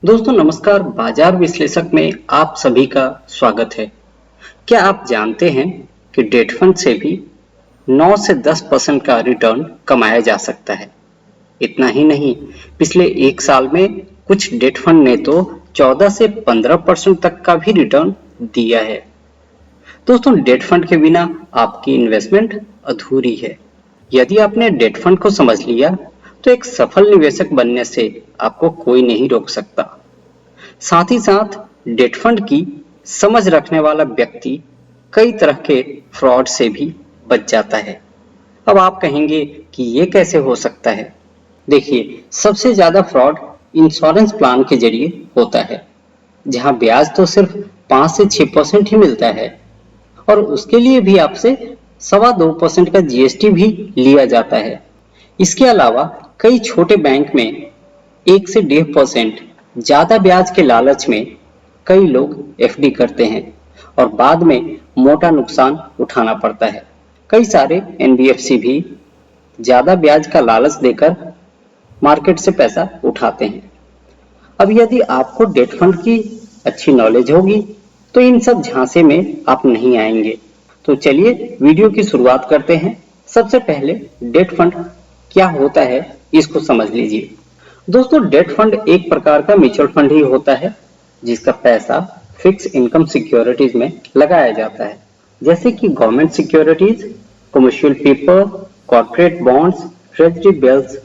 दोस्तों नमस्कार। बाजार विश्लेषक में आप सभी का स्वागत है। क्या आप जानते हैं कि डेट फंड से भी 9 से 10% का रिटर्न कमाया जा सकता है। इतना ही नहीं, पिछले एक साल में कुछ डेट फंड ने तो 14 से 15% तक का भी रिटर्न दिया है। दोस्तों डेट फंड के बिना आपकी इन्वेस्टमेंट अधूरी है। यदि आपने डेट फंड को समझ लिया तो एक सफल निवेशक बनने से आपको कोई नहीं रोक सकता। साथ ही साथ डेट फंड की समझ रखने वाला व्यक्ति कई तरह के फ्रॉड से भी बच जाता है। अब आप कहेंगे कि ये कैसे हो सकता है? देखिए, सबसे ज्यादा फ्रॉड इंश्योरेंस प्लान के जरिए होता है, जहां ब्याज तो सिर्फ 5 से 6% ही मिलता है और उसके लिए भी आपसे 2.25% का जीएसटी भी लिया जाता है। इसके अलावा कई छोटे बैंक में 1 से 1.5% ज्यादा ब्याज के लालच में कई लोग एफडी करते हैं और बाद में मोटा नुकसान उठाना पड़ता है। कई सारे एनबीएफसी भी ज्यादा ब्याज का लालच देकर मार्केट से पैसा उठाते हैं। अब यदि आपको डेट फंड की अच्छी नॉलेज होगी तो इन सब झांसे में आप नहीं आएंगे। तो चलिए वीडियो की शुरुआत करते हैं। सबसे पहले डेट फंड क्या होता है इसको समझ लीजिए। दोस्तों डेट फंड एक प्रकार का म्यूचुअल फंड ही होता है जिसका पैसा फिक्स इनकम सिक्योरिटीज में लगाया जाता है, जैसे कि government securities, commercial paper, corporate bonds, treasury bills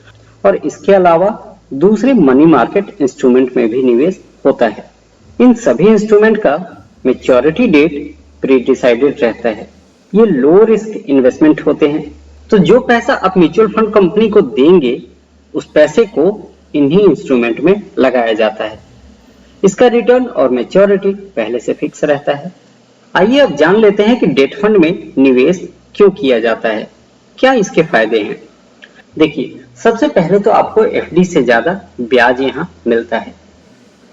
और इसके अलावा दूसरे मनी मार्केट इंस्ट्रूमेंट में भी निवेश होता है। इन सभी इंस्ट्रूमेंट का मैच्योरिटी डेट प्री डिसाइडेड रहता है। ये लो रिस्क इन्वेस्टमेंट होते हैं, तो जो पैसा आप म्यूचुअल फंड कंपनी को देंगे उस पैसे को इन्हीं इंस्ट्रूमेंट में लगाया जाता है। इसका रिटर्न और मैच्योरिटी पहले से फिक्स रहता है। आइए अब जान लेते हैं कि डेट फंड में निवेश क्यों किया जाता है, क्या इसके फायदे हैं। देखिए, सबसे पहले तो आपको एफडी से ज्यादा ब्याज यहाँ मिलता है।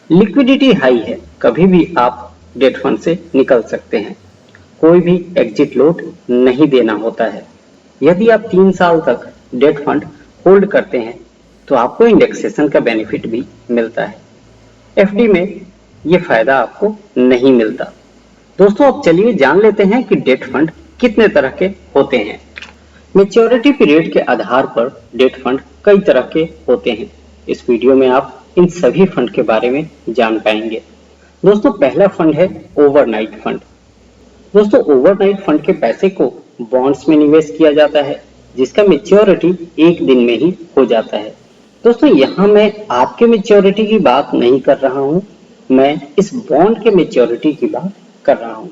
लिक्विडिटी हाई है, कभी भी आप डेट फंड से निकल सकते हैं। कोई भी एग्जिट लोड नहीं देना होता है। यदि आप 3 साल तक डेट फंड होल्ड करते हैं तो आपको इंडेक्सेशन का बेनिफिट भी मिलता है। एफडी में ये फायदा आपको नहीं मिलता। दोस्तों अब चलिए जान लेते हैं कि डेट फंड कितने तरह के होते हैं। मैच्योरिटी पीरियड के आधार पर डेट फंड कई तरह के होते हैं। इस वीडियो में आप इन सभी फंड के बारे में जान पाएंगे। दोस्तों पहला फंड है ओवरनाइट फंड। दोस्तों ओवरनाइट फंड के पैसे को बॉन्ड्स में निवेश किया जाता है जिसका मैच्योरिटी एक दिन में ही हो जाता है। दोस्तों यहाँ मैं आपके मैच्योरिटी की बात नहीं कर रहा हूँ, मैं इस बॉन्ड के मैच्योरिटी की बात कर रहा हूँ।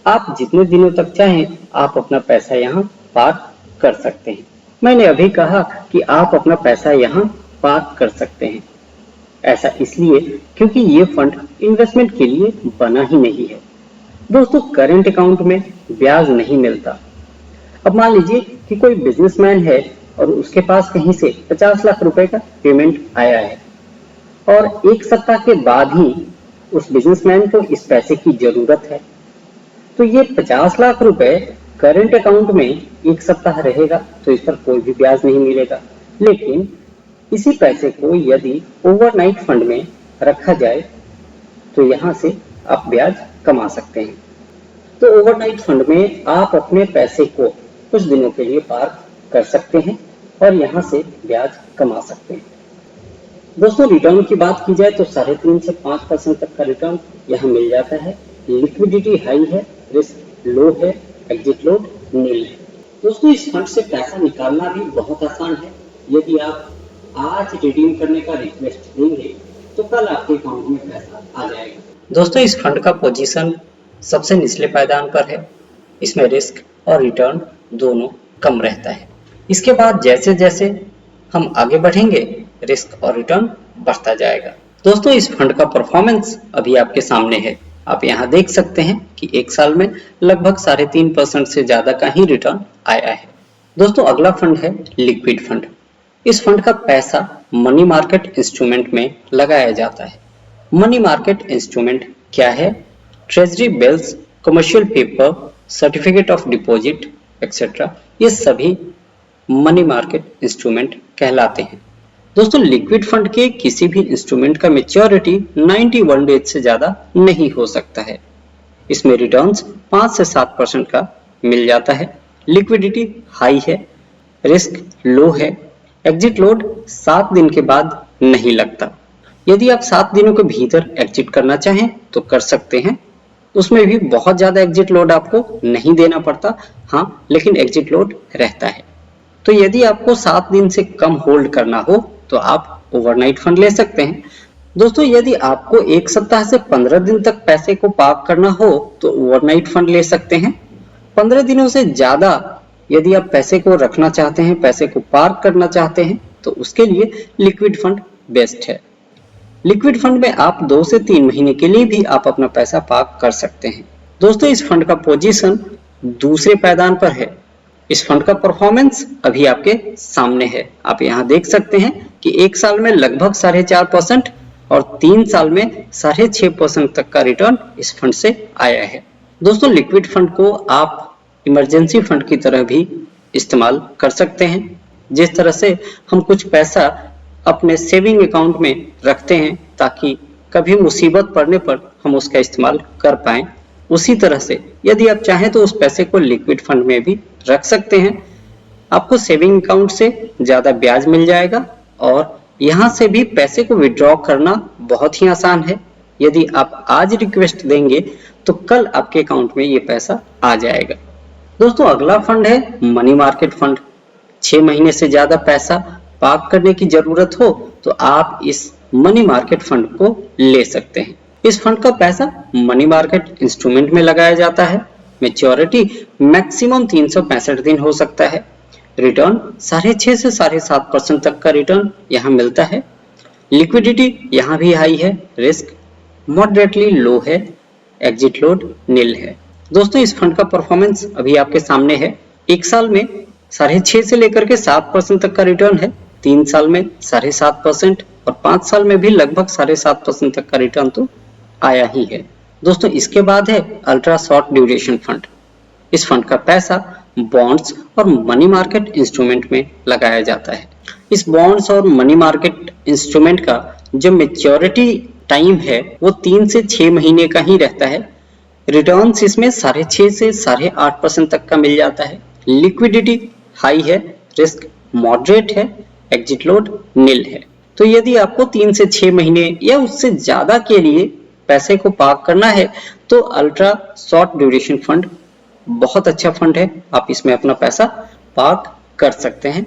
आप जितने दिनों तक चाहें आप अपना पैसा यहाँ पार्क कर सकते हैं। मैंने अभी कहा कि आप अपना पैसा यहाँ पार्क कर सकते हैं। ऐसा इसलिए क्योंकि ये फंड इन्वेस्टमेंट के लिए बना ही नहीं है। दोस्तों करंट अकाउंट में ब्याज नहीं मिलता। अब मान लीजिए कि कोई बिजनेसमैन है और उसके पास कहीं से 50 लाख रुपए का पेमेंट आया है और एक सप्ताह के बाद ही उस बिजनेसमैन को इस पैसे की जरूरत है, तो ये 50 लाख रुपए करंट अकाउंट में एक सप्ताह रहेगा तो इस पर कोई भी ब्याज नहीं मिलेगा। लेकिन इसी पैसे को यदि ओवरनाइट फंड में रखा जाए तो यहाँ से आप ब्याज कमा सकते हैं। तो ओवरनाइट फंड में आप अपने पैसे को कुछ दिनों के लिए पार्क कर सकते हैं और यहाँ से ब्याज कमा सकते हैं। दोस्तों रिटर्न की बात की जाए तो 3.5 से 5% तक का रिटर्न यहाँ मिल जाता है। लिक्विडिटी हाई है, रिस्क लो है, एग्जिट लोड नील है। दोस्तों इस फंड से पैसा निकालना भी बहुत आसान है। यदि आप आज रिडीम करने का रिक्वेस्ट देंगे तो कल आपके अकाउंट में पैसा आ जाएगा। दोस्तों इस फंड का पोजीशन सबसे निचले पायदान पर है। इसमें रिस्क और रिटर्न दोनों कम रहता है। इसके बाद जैसे जैसे हम आगे बढ़ेंगे रिस्क और रिटर्न बढ़ता जाएगा। दोस्तों इस फंड का परफॉर्मेंस अभी आपके सामने है। आप यहाँ देख सकते हैं कि एक साल में लगभग 3.5% से ज्यादा का ही रिटर्न आया है। दोस्तों अगला फंड है लिक्विड फंड। इस फंड का पैसा मनी मार्केट इंस्ट्रूमेंट में लगाया जाता है। मनी मार्केट इंस्ट्रूमेंट क्या है? Treasury bills, commercial paper, certificate of deposit etcetera, ये सभी मनी मार्केट इंस्ट्रूमेंट कहलाते हैं। दोस्तों लिक्विड फंड के किसी भी इंस्ट्रूमेंट का मैच्योरिटी 91 डेज से ज्यादा नहीं हो सकता है। इसमें रिटर्न्स 5 से 7% का मिल जाता है। लिक्विडिटी हाई है, रिस्क लो है, एग्जिट लोड 7 दिन के बाद नहीं लगता। यदि आप 7 दिनों के भीतर एग्जिट करना चाहें तो कर सकते हैं। उसमें भी बहुत ज्यादा एग्जिट लोड आपको नहीं देना पड़ता, हाँ, लेकिन एग्जिट लोड रहता है। तो यदि आपको 7 दिन से कम होल्ड करना हो तो आप ओवरनाइट फंड ले सकते हैं। दोस्तों यदि आपको 1 सप्ताह से 15 दिन तक पैसे को पार्क करना हो तो ओवरनाइट फंड ले सकते हैं। 15 दिनों से ज्यादा यदि आप पैसे को रखना चाहते हैं, पैसे को पार्क करना चाहते हैं, तो उसके लिए लिक्विड फंड बेस्ट है। लिक्विड फंड में आप 2 से 3 महीने के लिए भी आप अपना पैसा पार्क कर सकते हैं। दोस्तों इस फंड का पोजीशन दूसरे पायदान पर है। इस फंड का परफॉर्मेंस अभी आपके सामने है। आप यहाँ देख सकते हैं कि 1 साल में लगभग 4.5% और 3 साल में 6.5% तक का रिटर्न इस फंड से आया है। दोस्तों लिक्विड फंड को आप इमरजेंसी फंड की तरह भी इस्तेमाल कर सकते हैं। जिस तरह से हम कुछ पैसा अपने सेविंग अकाउंट में रखते हैं ताकि कभी मुसीबत पड़ने पर हम उसका इस्तेमाल कर पाएं, उसी तरह से यदि आप चाहें तो उस पैसे को लिक्विड फंड में भी रख सकते हैं। आपको सेविंग अकाउंट से ज्यादा ब्याज मिल जाएगा और यहाँ से भी पैसे को विड्रॉ करना बहुत ही आसान है। यदि आप आज रिक्वेस्ट देंगे तो कल आपके अकाउंट में ये पैसा आ जाएगा। दोस्तों अगला फंड है मनी मार्केट फंड। 6 महीने से ज्यादा पैसा पार्क करने की जरूरत हो तो आप इस मनी मार्केट फंड को ले सकते हैं। इस फंड का पैसा मनी मार्केट इंस्ट्रूमेंट में लगाया जाता है। मैच्योरिटी मैक्सिमम 365 दिन हो सकता है। रिटर्न 6.5 से 7.5% तक का रिटर्न यहाँ मिलता है। लिक्विडिटी यहाँ भी हाई है, रिस्क मॉडरेटली लो है, एग्जिट लोड नील है। दोस्तों इस फंड का परफॉर्मेंस अभी आपके सामने है। 1 साल में 6.5 से लेकर के 7% तक का रिटर्न है, 3 साल में 7.5% और 5 साल में भी लगभग 7.5% तक का रिटर्न तो आया ही है। दोस्तों इसके बाद है अल्ट्रा शॉर्ट ड्यूरेशन फंड। इस फंड का पैसा बॉन्ड्स और मनी मार्केट इंस्ट्रूमेंट में लगाया जाता है। इस बॉन्ड्स और मनी मार्केट इंस्ट्रूमेंट का जो मैच्योरिटी टाइम है वो 3 से 6 महीने का ही रहता है। रिटर्न्स इसमें 6.5 से 8.5% तक का मिल जाता है। लिक्विडिटी हाई है, रिस्क मॉडरेट है, एग्जिट लोड नील है। तो यदि आपको 3 से 6 महीने या उससे ज्यादा के लिए पैसे को पार्क करना है तो अल्ट्रा शॉर्ट ड्यूरेशन फंड बहुत अच्छा फंड है। आप इसमें अपना पैसा पार्क कर सकते हैं।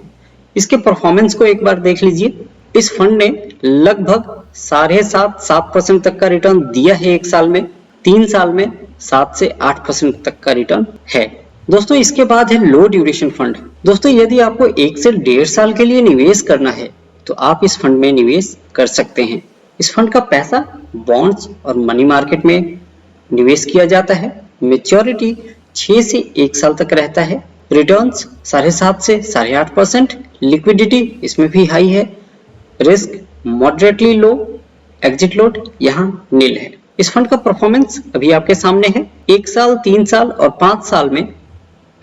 इसके परफॉर्मेंस को एक बार देख लीजिए। इस फंड ने लगभग 7.5% तक का रिटर्न दिया है 1 साल में, 3 साल में 7 से 8% तक का रिटर्न है। दोस्तों इसके बाद है लो ड्यूरेशन फंड। दोस्तों यदि आपको 1 से 1.5 साल के लिए निवेश करना है तो आप इस फंड में निवेश कर सकते हैं। इस फंड का पैसा बॉन्ड्स और मनी मार्केट में निवेश किया जाता है। मैच्योरिटी 6 से 1 साल तक रहता है। रिटर्न्स 7.5 से 8.5%। लिक्विडिटी इसमें भी हाई है, रिस्क मॉडरेटली लो, एग्जिट लोड यहाँ नील है। इस फंड का परफॉर्मेंस अभी आपके सामने है। 1 साल, 3 साल और 5 साल में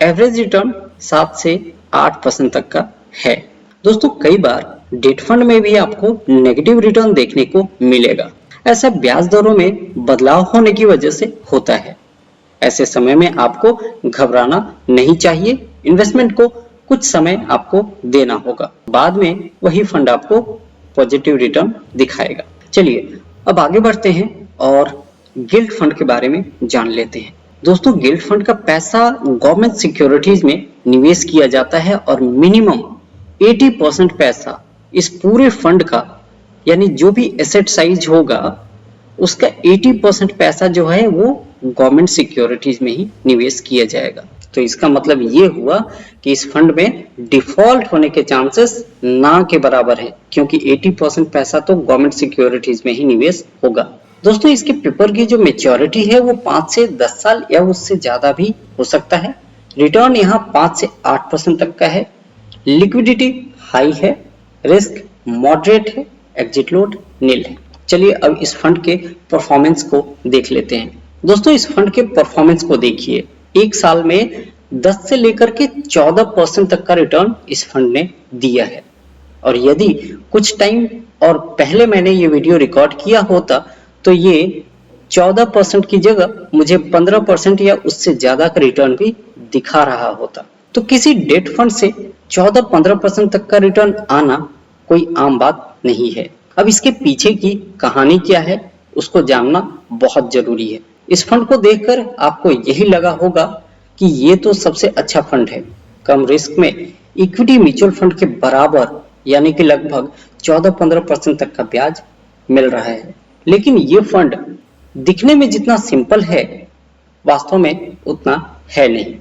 एवरेज रिटर्न 7 से 8% तक का है। दोस्तों कई बार डेट फंड में भी आपको नेगेटिव रिटर्न देखने को मिलेगा। ऐसा ब्याज दरों में बदलाव होने की वजह से होता है। ऐसे समय में आपको घबराना नहीं चाहिए। इन्वेस्टमेंट को कुछ समय आपको देना होगा, बाद में वही फंड आपको पॉजिटिव रिटर्न दिखाएगा। चलिए अब आगे बढ़ते हैं और गिल्ड फंड के बारे में जान लेते हैं। दोस्तों गिल्ड फंड का पैसा गवर्नमेंट सिक्योरिटीज में निवेश किया जाता है और मिनिमम 80% पैसा इस पूरे फंड का, यानी जो भी एसेट साइज होगा उसका 80% पैसा जो है वो गवर्नमेंट सिक्योरिटीज में ही निवेश किया जाएगा। तो इसका मतलब ये हुआ कि इस फंड में डिफॉल्ट होने के चांसेस ना के बराबर है, क्योंकि 80% पैसा तो गवर्नमेंट सिक्योरिटीज में ही निवेश होगा। दोस्तों इसके पेपर की जो मैच्योरिटी है वो 5 से 10 साल या उससे ज्यादा भी हो सकता है। रिटर्न यहाँ 5 से 8% तक का है। लिक्विडिटी हाई है, रिस्क मॉडरेट है, एग्जिट लोड नील है। चलिए अब इस फंड के परफॉर्मेंस को देख लेते हैं। दोस्तों इस फंड के परफॉर्मेंस को देखिए। 1 साल में 10 से लेकर के 14% तक का रिटर्न इस फंड ने दिया है और यदि कुछ टाइम और पहले मैंने ये वीडियो रिकॉर्ड किया होता तो ये 14% की जगह मुझे 15% या उससे ज्यादा का रिटर्न भी दिखा रहा होता। तो किसी डेट फंड से 14-15% तक का रिटर्न आना कोई आम बात नहीं है। अब इसके पीछे की कहानी क्या है उसको जानना बहुत जरूरी है। इस फंड को देखकर आपको यही लगा होगा कि ये तो सबसे अच्छा फंड है, कम रिस्क में इक्विटी म्यूचुअल फंड के बराबर यानी कि लगभग 14-15% तक का ब्याज मिल रहा है। लेकिन ये फंड दिखने में जितना सिंपल है वास्तव में उतना है नहीं।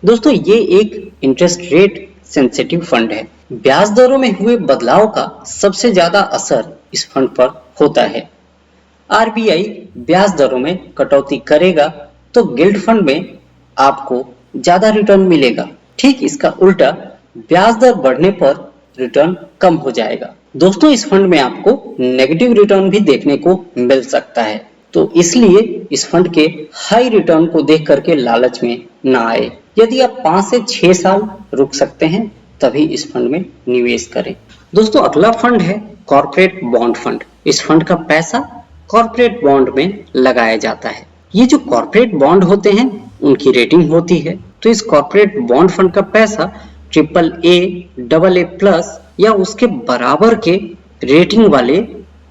दोस्तों ये एक इंटरेस्ट रेट सेंसिटिव फंड है। ब्याज दरों में हुए बदलाव का सबसे ज्यादा असर इस फंड पर होता है। आरबीआई ब्याज दरों में कटौती करेगा तो गिल्ड फंड में आपको ज्यादा रिटर्न मिलेगा। ठीक इसका उल्टा ब्याज दर बढ़ने पर रिटर्न कम हो जाएगा। दोस्तों इस फंड में आपको नेगेटिव रिटर्न भी देखने को मिल सकता है, तो इसलिए इस फंड के हाई रिटर्न को देख करके लालच में ना आए। यदि आप 5 से 6 साल रुक सकते हैं तभी इस फंड में निवेश करें। दोस्तों अगला फंड है कॉर्पोरेट बॉन्ड फंड। इस फंड का पैसा कॉर्पोरेट बॉन्ड में लगाया जाता है। ये जो कॉर्पोरेट बॉन्ड होते हैं उनकी रेटिंग होती है, तो इस कॉर्पोरेट बॉन्ड फंड का पैसा AAA, AA+ या उसके बराबर के रेटिंग वाले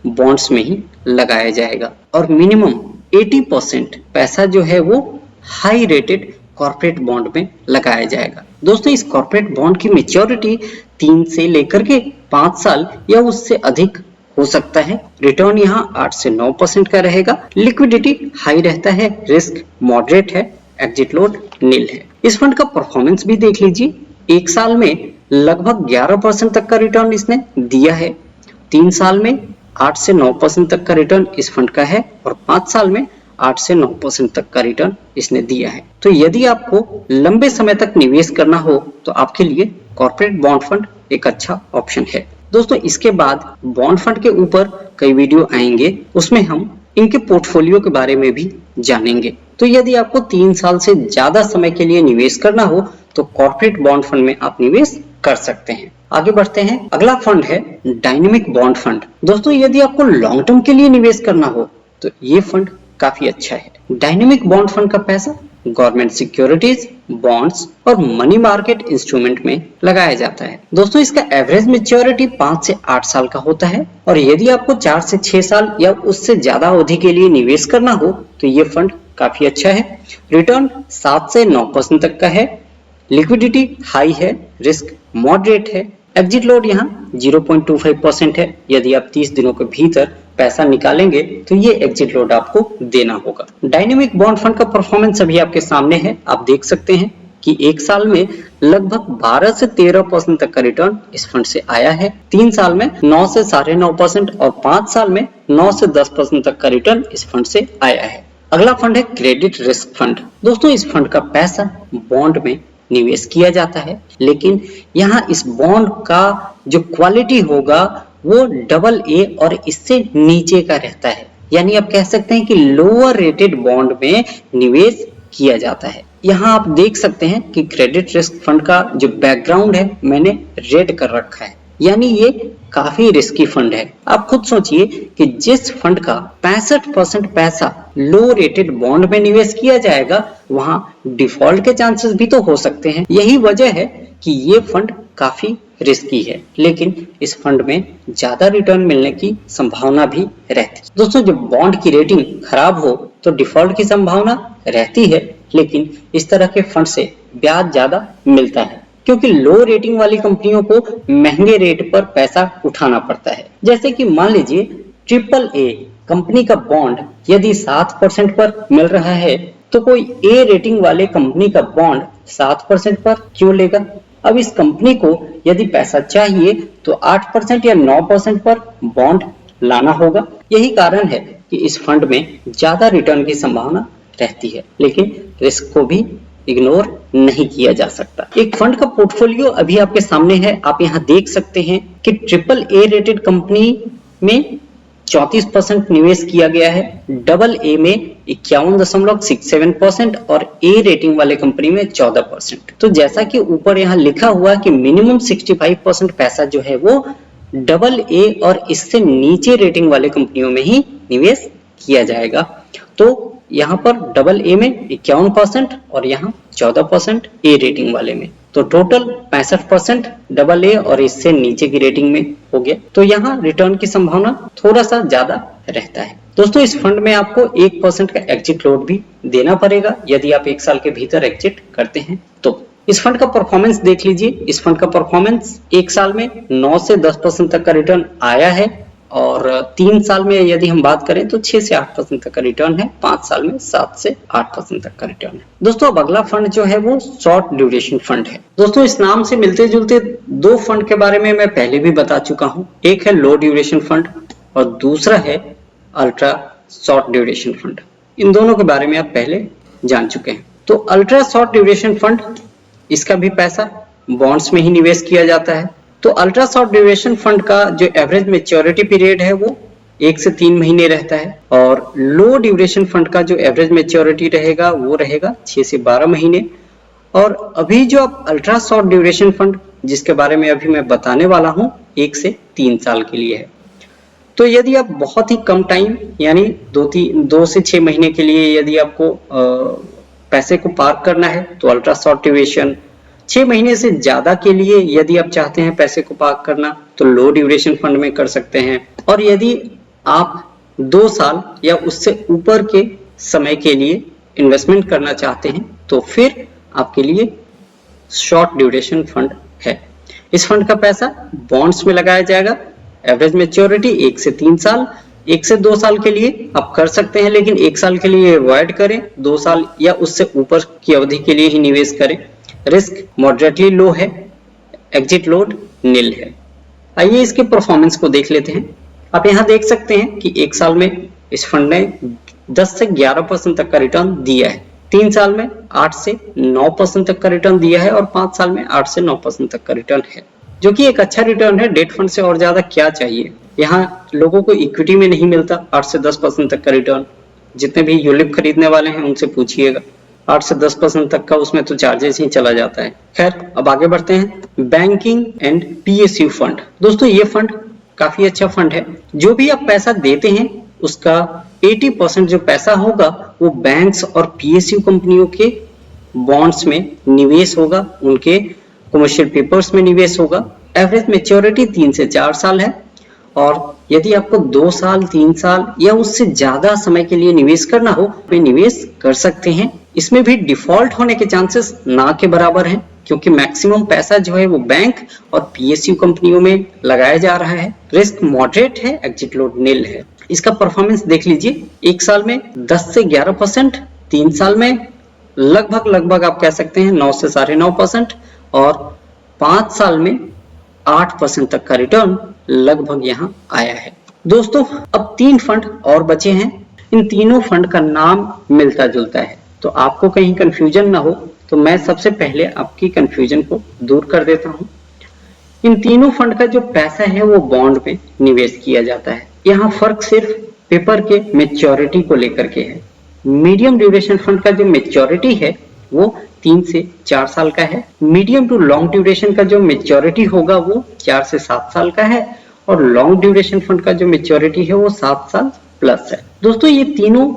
बॉन्ड्स में ही लगाया जाएगा और मिनिमम 80% पैसा जो है वो हाई रेटेड कॉर्पोरेट बॉन्ड में लगाया जाएगा। दोस्तों इस कॉर्पोरेट बॉन्ड की मैच्योरिटी 3 से लेकर के 5 साल या उससे अधिक हो सकता है। रिटर्न यहाँ 8 से 9% का रहेगा। लिक्विडिटी हाई रहता है, रिस्क मॉडरेट है, एग्जिट लोड नील है। इस फंड का परफॉर्मेंस भी देख लीजिए। 1 साल में लगभग 11% तक का रिटर्न इसने दिया है। 3 साल में 8 से 9% तक का रिटर्न इस फंड का है और 5 साल में 8 से 9% तक का रिटर्न इसने दिया है। तो यदि आपको लंबे समय तक निवेश करना हो तो आपके लिए कॉर्पोरेट बॉन्ड फंड एक अच्छा ऑप्शन है। दोस्तों इसके बाद बॉन्ड फंड के ऊपर कई वीडियो आएंगे, उसमें हम इनके पोर्टफोलियो के बारे में भी जानेंगे। तो यदि आपको 3 साल से ज्यादा समय के लिए निवेश करना हो तो कॉर्पोरेट बॉन्ड फंड में आप निवेश कर सकते हैं। आगे बढ़ते हैं। अगला फंड है डायनेमिक बॉन्ड फंड। दोस्तों यदि आपको लॉन्ग टर्म के लिए निवेश करना हो तो ये फंड काफी अच्छा है। डायनेमिक बॉन्ड फंड का पैसा गवर्नमेंट सिक्योरिटीज, बॉन्ड्स और मनी मार्केट इंस्ट्रूमेंट में लगाया जाता है। दोस्तों इसका एवरेज मैच्योरिटी 5 से 8 साल का होता है और यदि आपको 4 से 6 साल या उससे ज्यादा अवधि के लिए निवेश करना हो तो ये फंड काफी अच्छा है। रिटर्न 7 से 9% तक का है। लिक्विडिटी हाई है, रिस्क मॉडरेट है। एग्जिट लोड यहाँ 0.25% है। यदि आप 30 दिनों के भीतर पैसा निकालेंगे तो ये एग्जिट लोड आपको देना होगा। डायनेमिक बॉन्ड फंड का परफॉर्मेंस अभी आपके सामने है। आप देख सकते हैं कि 1 साल में लगभग 12 से 13% तक का रिटर्न इस फंड से आया है। 3 साल में 9 से 9.5% और 5 साल में 9 से 10% तक का रिटर्न इस फंड से आया है। अगला फंड है क्रेडिट रिस्क फंड। दोस्तों इस फंड का पैसा बॉन्ड में निवेश किया जाता है, लेकिन यहाँ इस बॉन्ड का जो क्वालिटी होगा वो AA और इससे नीचे का रहता है। यानी आप कह सकते हैं कि लोअर रेटेड बॉन्ड में निवेश किया जाता है। यहाँ आप देख सकते हैं कि क्रेडिट रिस्क फंड का जो बैकग्राउंड है मैंने रेड कर रखा है, यानी ये काफी रिस्की फंड है। आप खुद सोचिए कि जिस फंड का 65% पैसा लो रेटेड बॉन्ड में निवेश किया जाएगा वहां डिफॉल्ट के चांसेस भी तो हो सकते हैं। यही वजह है कि ये फंड काफी रिस्की है, लेकिन इस फंड में ज्यादा रिटर्न मिलने की संभावना भी रहती है। दोस्तों जब बॉन्ड की रेटिंग खराब हो तो डिफॉल्ट की संभावना रहती है, लेकिन इस तरह के फंड से ब्याज ज्यादा मिलता है क्योंकि लो रेटिंग वाली कंपनियों को महंगे रेट पर पैसा उठाना पड़ता है। जैसे कि मान लीजिए AAA कंपनी का बॉन्ड यदि 7% पर मिल रहा है तो कोई A रेटिंग वाले कंपनी का बॉन्ड 7% पर क्यों लेगा। अब इस कंपनी को यदि पैसा चाहिए तो 8% या 9% पर बॉन्ड लाना होगा। यही कारण है कि इस फंड में ज्यादा रिटर्न की संभावना रहती है, लेकिन रिस्क को भी इग्नोर नहीं किया जा सकता। एक फंड का पोर्टफोलियो अभी आपके सामने है। आप यहाँ देख सकते हैं कि AAA रेटेड कंपनी में 34% निवेश किया गया है, AA में 51.67% और A रेटिंग वाले कंपनी में 14%। तो जैसा कि ऊपर यहाँ लिखा हुआ कि मिनिमम 65% पैसा जो है वो डबल ए और इससे नीचे रेटिंग वाले कंपनियों में ही निवेश किया जाएगा। तो यहाँ पर डबल ए में 51% और यहाँ 14% ए रेटिंग वाले में, तो टोटल 65% डबल ए और इससे नीचे की रेटिंग में हो गया। तो यहाँ रिटर्न की संभावना थोड़ा सा ज्यादा रहता है। दोस्तों इस फंड में आपको 1% का एग्जिट लोड भी देना पड़ेगा यदि आप 1 साल के भीतर एग्जिट करते हैं। तो इस फंड का परफॉर्मेंस देख लीजिए। इस फंड का परफॉर्मेंस 1 साल में 9 से 10% तक का रिटर्न आया है और 3 साल में यदि हम बात करें तो 6 से 8% तक का रिटर्न है, 5 साल में 7 से 8% तक का रिटर्न है। दोस्तों अब अगला फंड जो है वो शॉर्ट ड्यूरेशन फंड है। दोस्तों इस नाम से मिलते जुलते 2 फंड के बारे में मैं पहले भी बता चुका हूं, एक है लो ड्यूरेशन फंड और दूसरा है अल्ट्रा शॉर्ट ड्यूरेशन फंड। इन दोनों के बारे में आप पहले जान चुके हैं। तो अल्ट्रा शॉर्ट ड्यूरेशन फंड, इसका भी पैसा बॉन्ड्स में ही निवेश किया जाता है। तो अल्ट्रा शॉर्ट ड्यूरेशन फंड का जो एवरेज मैच्योरिटी पीरियड है वो 1 से 3 महीने रहता है और लो ड्यूरेशन फंड का जो एवरेज मैच्योरिटी रहेगा वो रहेगा 6 से 12 महीने। और अभी जो आप अल्ट्रा शॉर्ट ड्यूरेशन फंड जिसके बारे में अभी मैं बताने वाला हूँ 1 से 3 साल के लिए है। तो यदि आप बहुत ही कम टाइम यानी 2 से 6 महीने के लिए यदि आपको पैसे को पार्क करना है तो अल्ट्रा शॉर्ट ड्यूरेशन, 6 महीने से ज्यादा के लिए यदि आप चाहते हैं पैसे को पार्क करना तो लो ड्यूरेशन फंड में कर सकते हैं। और यदि आप 2 साल या उससे ऊपर के समय के लिए इन्वेस्टमेंट करना चाहते हैं तो फिर आपके लिए शॉर्ट ड्यूरेशन फंड है। इस फंड का पैसा बॉन्ड्स में लगाया जाएगा। एवरेज मैच्योरिटी 1 से 3 साल, 1 से 2 साल के लिए आप कर सकते हैं लेकिन 1 साल के लिए अवॉइड करें, 2 साल या उससे ऊपर की अवधि के लिए ही निवेश करें। रिस्क मॉडरेटली लो है, एग्जिट लोड नील है। आइए इसके परफॉर्मेंस को देख लेते हैं। आप यहाँ देख सकते हैं कि 1 साल में इस फंड ने 10 से 11% तक का रिटर्न दिया है, 3 साल में 8 से 9% तक का रिटर्न दिया है और 5 साल में 8 से 9% तक का रिटर्न है, जो कि एक अच्छा रिटर्न है। डेट फंड से और ज्यादा क्या चाहिए। यहाँ लोगों को इक्विटी में नहीं मिलता 8 से 10% तक का रिटर्न। जितने भी यूलिप खरीदने वाले हैं उनसे पूछिएगा, 8 से 10% तक का उसमें तो चार्जेस ही चला जाता है। खैर अब आगे बढ़ते हैं। Banking and PSU fund. दोस्तों ये फंड काफी अच्छा फंड है। जो भी आप पैसा देते हैं उसका 80% जो पैसा होगा वो बैंक्स और पीएसयू कंपनियों के बॉन्ड्स में निवेश होगा, उनके कमर्शियल पेपर्स में निवेश होगा। एवरेज मैच्योरिटी 3 से 4 साल है और यदि आपको 2 साल 3 साल या उससे ज्यादा समय के लिए निवेश करना हो तो निवेश कर सकते हैं। इसमें भी डिफॉल्ट होने के चांसेस ना के बराबर हैं क्योंकि मैक्सिमम पैसा जो है वो बैंक और पीएसयू कंपनियों में लगाया जा रहा है। रिस्क मॉडरेट है, एग्जिट लोड नील है। इसका परफॉर्मेंस देख लीजिए। 1 साल में 10 से 11%, 3 साल में लगभग आप कह सकते हैं 9 से 9.5% और 5 साल में 8% तक का रिटर्न लगभग यहाँ आया है। दोस्तों अब 3 फंड और बचे हैं। इन तीनों फंड का नाम मिलता जुलता है तो आपको कहीं कंफ्यूजन ना हो तो मैं सबसे पहले आपकी कंफ्यूजन को दूर कर देता हूं। इन तीनों फंड का जो पैसा है वो बॉन्ड में निवेश किया जाता है। यहाँ फर्क सिर्फ पेपर के मैच्योरिटी को लेकर के है। मीडियम ड्यूरेशन फंड का जो मैच्योरिटी है वो 3 से 4 साल का है। मीडियम टू लॉन्ग ड्यूरेशन का जो मैच्योरिटी होगा वो 4 से 7 साल का है और लॉन्ग ड्यूरेशन फंड का जो मैच्योरिटी है वो 7 साल प्लस है। दोस्तों ये तीनों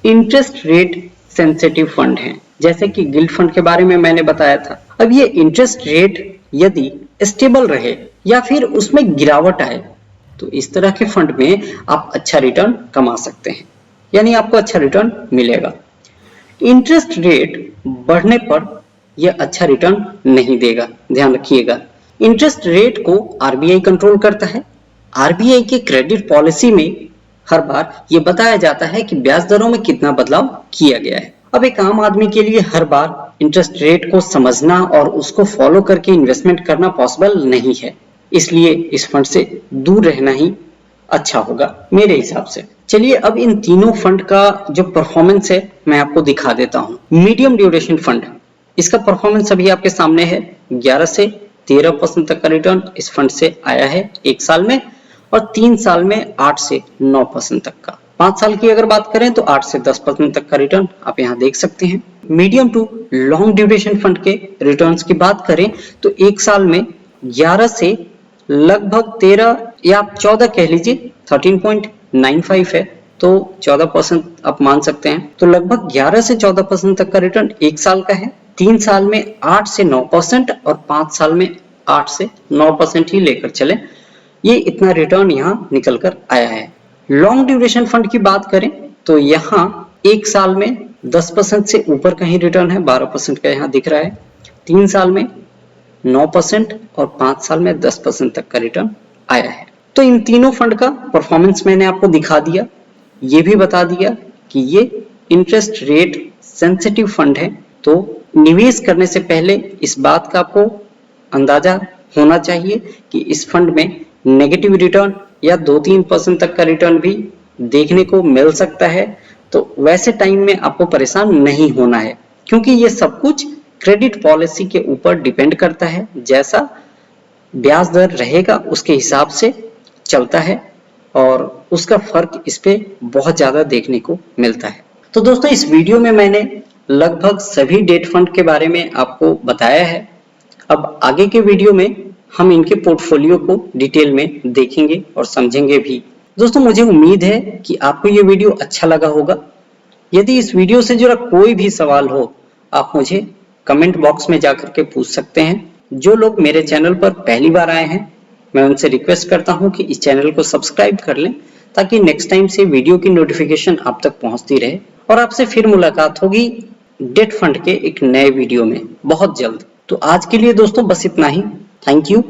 इंटरेस्ट रेट सेंसिटिव फंड हैं, जैसे कि गिल्ड फंड के बारे में मैंने बताया था। अब ये इंटरेस्ट रेट यदि स्टेबल रहे या फिर उसमें गिरावट आए तो इस तरह के फंड में आप अच्छा रिटर्न कमा सकते हैं, यानी आपको अच्छा रिटर्न मिलेगा। इंटरेस्ट रेट बढ़ने पर यह अच्छा रिटर्न नहीं देगा, ध्यान रखिएगा। इंटरेस्ट रेट को आरबीआई कंट्रोल करता है। आरबीआई के क्रेडिट पॉलिसी में हर बार ये बताया जाता है कि ब्याज दरों में कितना बदलाव किया गया है। अब एक आम आदमी के लिए हर बार इंटरेस्ट रेट को समझना और उसको फॉलो करके इन्वेस्टमेंट करना पॉसिबल नहीं है, इसलिए इस फंड से दूर रहना ही अच्छा होगा मेरे हिसाब से। चलिए अब इन तीनों फंड का जो परफॉर्मेंस है मैं आपको दिखा देता हूँ। मीडियम ड्यूरेशन फंड, इसका परफॉर्मेंस अभी आपके सामने है। 11 से 13% तक का रिटर्न इस फंड से आया है 1 साल में और 3 साल में 8 से 9% तक का। 5 साल की अगर बात करें तो 8 से 10% तक का रिटर्न आप यहाँ देख सकते हैं। Medium to long duration fund के रिटर्न्स की बात करें तो 1 साल में 11 से लगभग 13 या आप 14 कह लीजिए, 13.95 है, तो 14% आप मान सकते हैं। तो लगभग 11 से 14% तक का रिटर्न 1 साल का है। 3 साल में 8 से 9% और 5 साल में 8 से 9% ही लेकर चले, ये इतना रिटर्न यहाँ निकल कर आया है। लॉन्ग ड्यूरेशन फंड की बात करें तो यहाँ 1 साल में 10% से ऊपर का ही रिटर्न है, 12% का यहाँ दिख रहा है। 3 साल में 9% और 5 साल में 10% तक का रिटर्न आया है। तो इन तीनों फंड का परफॉर्मेंस मैंने आपको दिखा दिया, ये भी बता दिया कि ये इंटरेस्ट रेट सेंसिटिव फंड है, तो निवेश करने से पहले इस बात का आपको अंदाजा होना चाहिए कि इस फंड में नेगेटिव रिटर्न या 2-3% तक का रिटर्न भी देखने को मिल सकता है। तो वैसे टाइम में आपको परेशान नहीं होना है, क्योंकि ये सब कुछ क्रेडिट पॉलिसी के ऊपर डिपेंड करता है। जैसा ब्याज दर रहेगा उसके हिसाब से चलता है और उसका फर्क इस पे बहुत ज्यादा देखने को मिलता है। तो दोस्तों, इस वीडियो में मैंने लगभग सभी डेट फंड के बारे में आपको बताया है। अब आगे के वीडियो में हम इनके पोर्टफोलियो को डिटेल में देखेंगे और समझेंगे भी। दोस्तों, मुझे उम्मीद है कि आपको ये वीडियो अच्छा लगा होगा। यदि इस वीडियो से जुड़ा कोई भी सवाल हो, आप मुझे कमेंट बॉक्स में जाकर के पूछ सकते हैं। जो लोग मेरे चैनल पर पहली बार आए हैं, मैं उनसे रिक्वेस्ट करता हूं कि इस चैनल को सब्सक्राइब कर लें, ताकि नेक्स्ट टाइम से वीडियो की नोटिफिकेशन आप तक पहुंचती रहे। और आपसे फिर मुलाकात होगी डेट फंड के एक नए वीडियो में बहुत जल्द। तो आज के लिए दोस्तों बस इतना ही। Thank you.